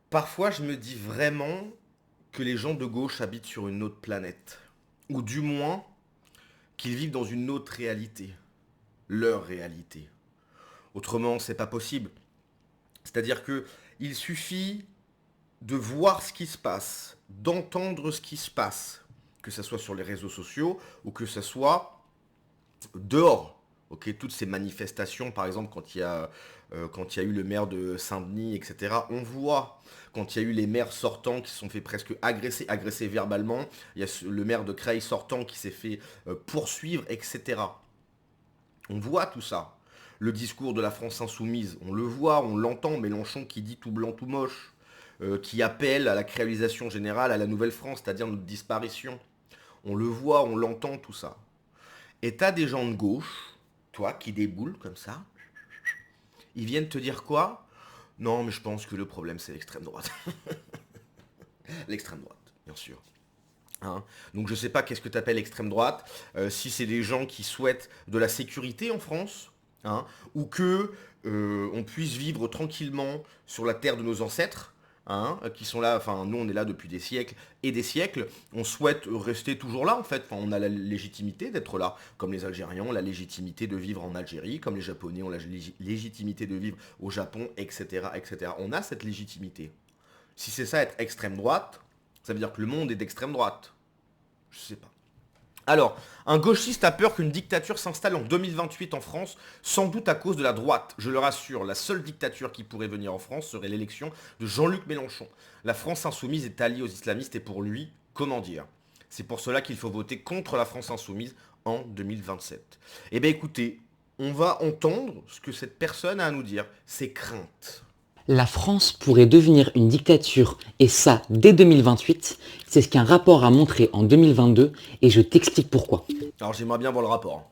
Parfois, je me dis vraiment que les gens de gauche habitent sur une autre planète. Ou du moins, qu'ils vivent dans une autre réalité. Leur réalité. Autrement, c'est pas possible. C'est-à-dire que il suffit de voir ce qui se passe, d'entendre ce qui se passe, que ce soit sur les réseaux sociaux ou que ce soit dehors. Ok, toutes ces manifestations, par exemple, quand il y a eu le maire de Saint-Denis, etc., on voit, quand il y a eu les maires sortants qui se sont fait presque agresser verbalement, il y a le maire de Creil sortant qui s'est fait poursuivre, etc. On voit tout ça. Le discours de la France insoumise, on le voit, on l'entend, Mélenchon qui dit tout blanc, tout moche, qui appelle à la créolisation générale, à la nouvelle France, c'est-à-dire notre disparition. On le voit, on l'entend, tout ça. Et t'as des gens de gauche, toi, qui déboulent comme ça, ils viennent te dire quoi? Non, mais je pense que le problème, c'est l'extrême droite. L'extrême droite, bien sûr. Hein. Donc je sais pas qu'est-ce que tu appelles extrême droite, si c'est des gens qui souhaitent de la sécurité en France, hein, ou que on puisse vivre tranquillement sur la terre de nos ancêtres, hein, qui sont là, enfin nous on est là depuis des siècles et des siècles, on souhaite rester toujours là en fait, enfin, on a la légitimité d'être là, comme les Algériens ont la légitimité de vivre en Algérie, comme les Japonais ont la légitimité de vivre au Japon, etc., etc. On a cette légitimité. Si c'est ça être extrême droite, ça veut dire que le monde est d'extrême droite. Je sais pas. Alors, un gauchiste a peur qu'une dictature s'installe en 2028 en France, sans doute à cause de la droite. Je le rassure, la seule dictature qui pourrait venir en France serait l'élection de Jean-Luc Mélenchon. La France insoumise est alliée aux islamistes et pour lui, comment dire? C'est pour cela qu'il faut voter contre la France insoumise en 2027. Eh bien écoutez, on va entendre ce que cette personne a à nous dire, ses craintes. La France pourrait devenir une dictature, et ça dès 2028, c'est ce qu'un rapport a montré en 2022, et je t'explique pourquoi. Alors j'aimerais bien voir le rapport.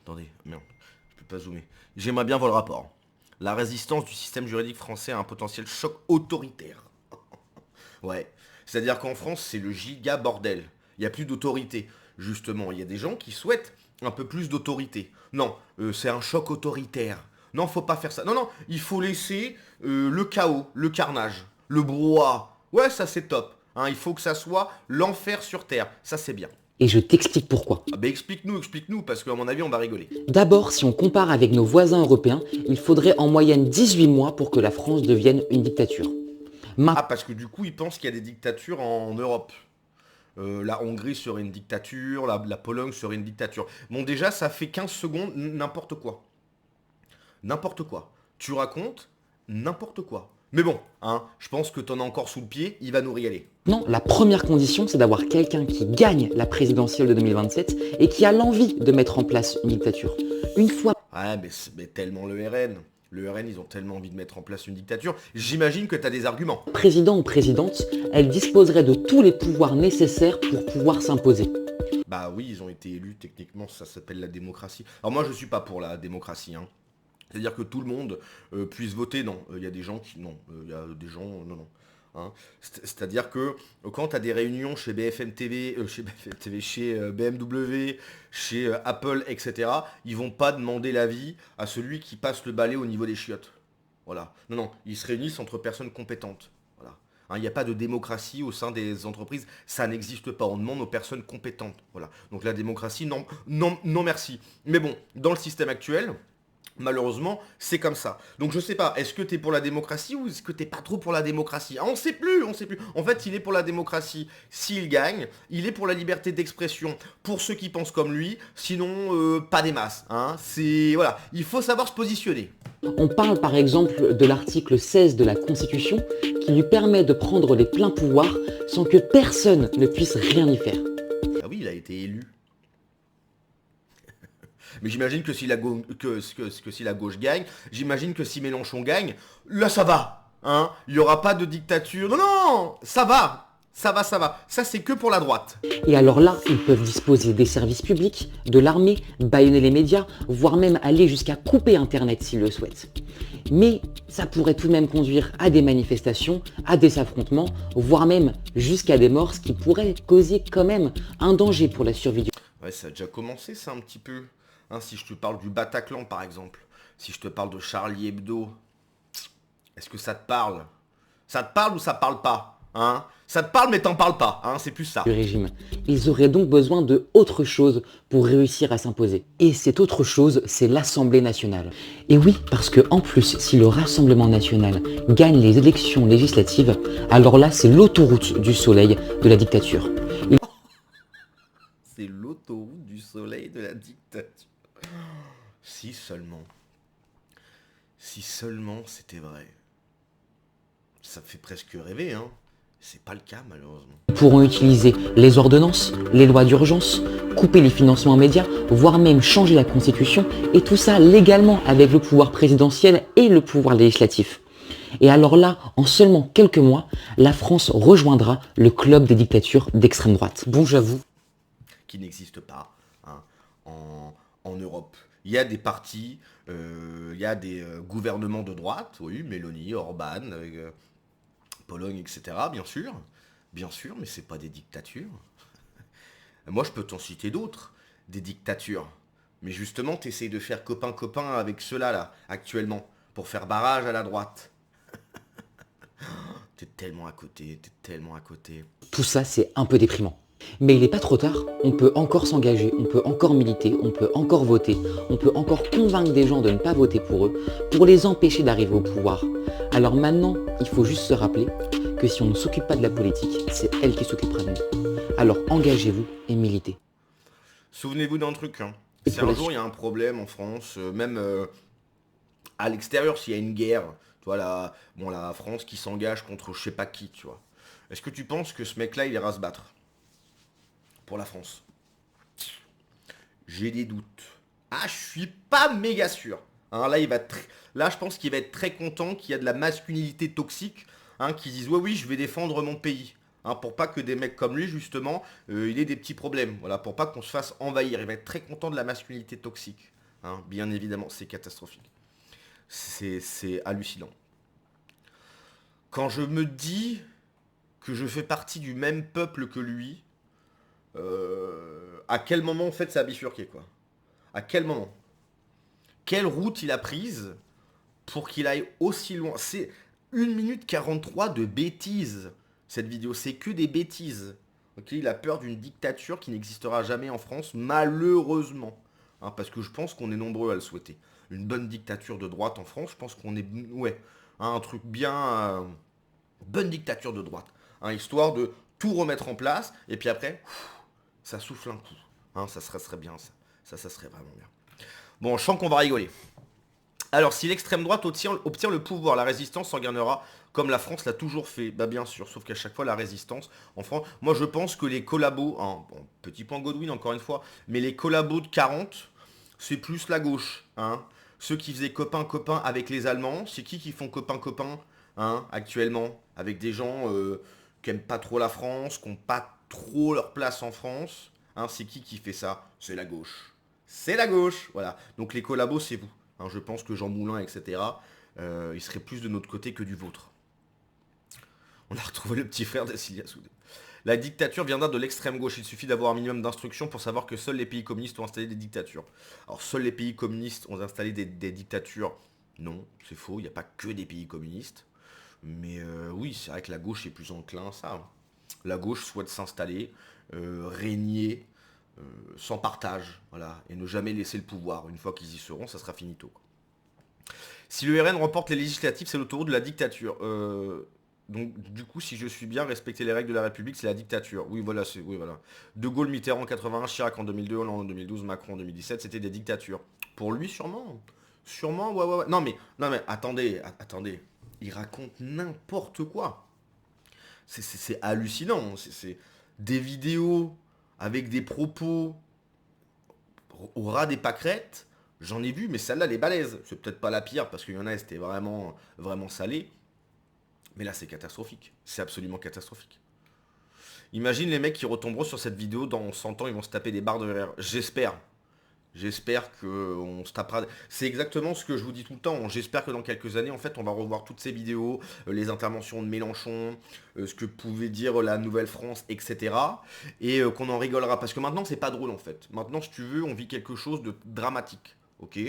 Attendez, merde, je peux pas zoomer. J'aimerais bien voir le rapport. La résistance du système juridique français à un potentiel choc autoritaire. Ouais. C'est-à-dire qu'en France, c'est le giga bordel. Il n'y a plus d'autorité. Justement, il y a des gens qui souhaitent un peu plus d'autorité. Non, c'est un choc autoritaire. Non, faut pas faire ça. Non, non, il faut laisser le chaos, le carnage, le brouhaha. Ouais, ça c'est top. Hein, il faut que ça soit l'enfer sur Terre. Ça c'est bien. Et je t'explique pourquoi. Ah ben explique-nous, parce qu'à mon avis, on va rigoler. D'abord, si on compare avec nos voisins européens, il faudrait en moyenne 18 mois pour que la France devienne une dictature. Ah, parce que du coup, ils pensent qu'il y a des dictatures en Europe. La Hongrie serait une dictature, la Pologne serait une dictature. Bon, déjà, ça fait 15 secondes, n'importe quoi. N'importe quoi. Tu racontes n'importe quoi. Mais bon, hein, je pense que t'en as encore sous le pied, il va nous régaler. Non, la première condition, c'est d'avoir quelqu'un qui gagne la présidentielle de 2027 et qui a l'envie de mettre en place une dictature. Une fois Ouais, mais tellement le RN. Le RN, ils ont tellement envie de mettre en place une dictature. J'imagine que t'as des arguments. président ou présidente, elle disposerait de tous les pouvoirs nécessaires pour pouvoir s'imposer. Bah oui, ils ont été élus, techniquement, ça s'appelle la démocratie. Alors moi, je suis pas pour la démocratie, hein. C'est-à-dire que tout le monde puisse voter, non. Il y a des gens qui, non. Il y a des gens, non, non. Hein. C'est-à-dire que quand tu as des réunions chez BFM TV, chez BFM TV, chez BMW, chez Apple, etc., ils vont pas demander l'avis à celui qui passe le balai au niveau des chiottes. Voilà. Non, non, ils se réunissent entre personnes compétentes. Voilà. Hein, il n'y a pas de démocratie au sein des entreprises, ça n'existe pas. On demande aux personnes compétentes. Voilà. Donc la démocratie, non, non, non, merci. Mais bon, dans le système actuel, malheureusement, c'est comme ça. Donc je sais pas, est-ce que t'es pour la démocratie ou est-ce que t'es pas trop pour la démocratie? Ah, on sait plus, on sait plus. En fait, il est pour la démocratie s'il gagne, il est pour la liberté d'expression pour ceux qui pensent comme lui, sinon pas des masses. Hein. C'est voilà, il faut savoir se positionner. On parle par exemple de l'article 16 de la Constitution qui lui permet de prendre les pleins pouvoirs sans que personne ne puisse rien y faire. Ah oui, il a été élu. Mais j'imagine que si la, que si la gauche gagne, j'imagine que si Mélenchon gagne, là ça va. Hein, il n'y aura pas de dictature. Non, non, ça va. Ça va, ça va. Ça, c'est que pour la droite. Et alors là, ils peuvent disposer des services publics, de l'armée, bâillonner les médias, voire même aller jusqu'à couper Internet s'ils le souhaitent. Mais ça pourrait tout de même conduire à des manifestations, à des affrontements, voire même jusqu'à des morts, ce qui pourrait causer quand même un danger pour la survie du... Ouais, ça a déjà commencé, ça, un petit peu. Hein, si je te parle du Bataclan, par exemple. Si je te parle de Charlie Hebdo. Est-ce que ça te parle? Ça te parle ou ça parle pas, hein? Ça te parle mais t'en parles pas, hein, c'est plus ça. Du régime. Ils auraient donc besoin de autre chose pour réussir à s'imposer. Et cette autre chose, c'est l'Assemblée nationale. Et oui, parce que en plus, si le Rassemblement national gagne les élections législatives, alors là, c'est l'autoroute du soleil de la dictature. C'est l'autoroute du soleil de la dictature. Si seulement. Si seulement c'était vrai. Ça fait presque rêver, hein. C'est pas le cas, malheureusement. Pourront utiliser les ordonnances, les lois d'urgence, couper les financements médias, voire même changer la constitution, et tout ça légalement avec le pouvoir présidentiel et le pouvoir législatif. Et alors là, en seulement quelques mois, la France rejoindra le club des dictatures d'extrême droite. Bon, j'avoue. Qui n'existe pas, hein, en Europe. Il y a des partis, il y a des gouvernements de droite, oui, Mélanie, Orban, Pologne, etc., bien sûr, mais c'est pas des dictatures. Moi, je peux t'en citer d'autres, des dictatures. Mais justement, tu essayes de faire copain-copain avec ceux-là, là, actuellement, pour faire barrage à la droite. T'es tellement à côté, t'es tellement à côté. Tout ça, c'est un peu déprimant. Mais il n'est pas trop tard, on peut encore s'engager, on peut encore militer, on peut encore voter, on peut encore convaincre des gens de ne pas voter pour eux, pour les empêcher d'arriver au pouvoir. Alors maintenant, il faut juste se rappeler que si on ne s'occupe pas de la politique, c'est elle qui s'occupera de nous. Alors engagez-vous et militez. Souvenez-vous d'un truc, hein. Et Si pour un la jour il y a un problème en France, même à l'extérieur, s'il y a une guerre, tu vois, la France qui s'engage contre je sais pas qui, tu vois. Est-ce que tu penses que ce mec-là, il ira se battre pour la France? J'ai des doutes. Ah, je suis pas méga sûr. Hein, là, là, je pense qu'il va être très content qu'il y a de la masculinité toxique, hein, qui disent ouais, oui, je vais défendre mon pays. Hein, pour pas que des mecs comme lui, justement, il ait des petits problèmes. Voilà, pour pas qu'on se fasse envahir. Il va être très content de la masculinité toxique. Hein, bien évidemment, c'est catastrophique. C'est hallucinant. Quand je me dis que je fais partie du même peuple que lui, à quel moment en fait ça a bifurqué quoi? À quel moment? Quelle route il a prise pour qu'il aille aussi loin? C'est 1 minute 43 de bêtises, cette vidéo. C'est que des bêtises. Ok, il a peur d'une dictature qui n'existera jamais en France, malheureusement. Hein, parce que je pense qu'on est nombreux à le souhaiter. Une bonne dictature de droite en France, je pense qu'on est... Ouais, hein, un truc bien... bonne dictature de droite. Hein, histoire de tout remettre en place, et puis après, ça souffle un coup. Hein, ça serait bien, ça. Ça serait vraiment bien. Bon, je sens qu'on va rigoler. Alors, si l'extrême droite obtient le pouvoir, la résistance s'en gagnera, comme la France l'a toujours fait. Bah bien sûr, sauf qu'à chaque fois, la résistance, en France... Moi, je pense que les collabos, hein, bon, petit point Godwin, encore une fois, mais les collabos de 40, c'est plus la gauche. Hein. Ceux qui faisaient copain-copain avec les Allemands, c'est qui font copain-copain, hein, actuellement, avec des gens qui aiment pas trop la France, qui n'ont pas trop leur place en France. Hein, c'est qui fait ça? C'est la gauche. C'est la gauche, voilà. Donc les collabos, c'est vous. Hein, je pense que Jean Moulin, etc., il serait plus de notre côté que du vôtre. On a retrouvé le petit frère d'Acilia Soudé. La dictature viendra de l'extrême gauche. Il suffit d'avoir un minimum d'instructions pour savoir que seuls les pays communistes ont installé des dictatures. Alors, seuls les pays communistes ont installé des dictatures. Non, c'est faux. Il n'y a pas que des pays communistes. Mais oui, c'est vrai que la gauche est plus enclin à ça. La gauche souhaite s'installer, régner, sans partage, voilà, et ne jamais laisser le pouvoir. Une fois qu'ils y seront, ça sera finito. Si le RN remporte les législatives, c'est l'autoroute de la dictature. Donc du coup, si je suis bien, respecter les règles de la République, c'est la dictature. Oui, voilà, oui, voilà. De Gaulle, Mitterrand en 81, Chirac en 2002, Hollande en 2012, Macron en 2017, c'était des dictatures. Pour lui, sûrement. Sûrement, ouais. Non mais, attendez. Il raconte n'importe quoi. C'est hallucinant. C'est des vidéos avec des propos au ras des pâquerettes. J'en ai vu, mais celle-là, elle est balèze. C'est peut-être pas la pire, parce qu'il y en a, c'était vraiment, vraiment salé. Mais là, c'est catastrophique. C'est absolument catastrophique. Imagine les mecs qui retomberont sur cette vidéo dans 100 ans, ils vont se taper des barres de rire. J'espère. J'espère qu'on se tapera... C'est exactement ce que je vous dis tout le temps. J'espère que dans quelques années, en fait, on va revoir toutes ces vidéos, les interventions de Mélenchon, ce que pouvait dire la Nouvelle-France, etc. Et qu'on en rigolera. Parce que maintenant, c'est pas drôle, en fait. Maintenant, si tu veux, on vit quelque chose de dramatique. Ok?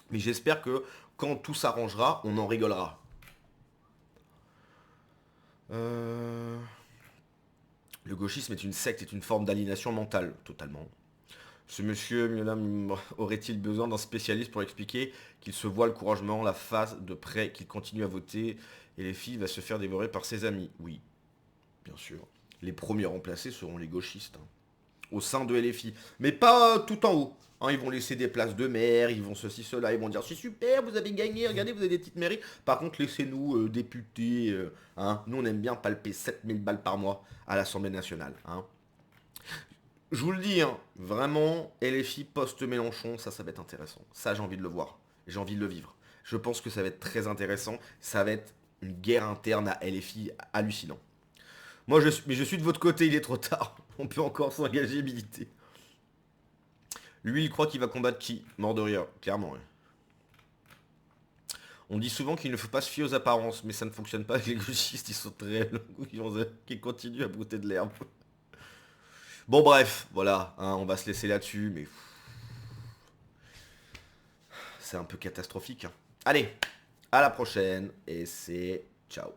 Mais j'espère que quand tout s'arrangera, on en rigolera. Euh, Le gauchisme est une secte, est une forme d'aliénation mentale, totalement. Ce monsieur, madame, aurait-il besoin d'un spécialiste pour expliquer qu'il se voile courageusement la face de près, qu'il continue à voter et les filles va se faire dévorer par ses amis? Oui, bien sûr. Les premiers remplacés seront les gauchistes, hein, au sein de LFI. Mais pas tout en haut. Hein, ils vont laisser des places de maire, ils vont ceci, cela, ils vont dire c'est super, vous avez gagné, regardez, vous avez des petites mairies. Par contre, laissez-nous députés. Hein. Nous, on aime bien palper 7000 balles par mois à l'Assemblée nationale. Hein. Je vous le dis, hein, vraiment, LFI post-Mélenchon, ça va être intéressant. Ça, j'ai envie de le voir. J'ai envie de le vivre. Je pense que ça va être très intéressant. Ça va être une guerre interne à LFI hallucinant. Moi, mais je suis de votre côté, il est trop tard. On peut encore s'engager, militer. Lui, il croit qu'il va combattre qui? Mort de rire, clairement. Ouais. On dit souvent qu'il ne faut pas se fier aux apparences, mais ça ne fonctionne pas avec les gauchistes, ils sont très longs, qui continuent à brouter de l'herbe. Bon bref, voilà, hein, on va se laisser là-dessus, mais c'est un peu catastrophique. Hein. Allez, à la prochaine, et c'est ciao.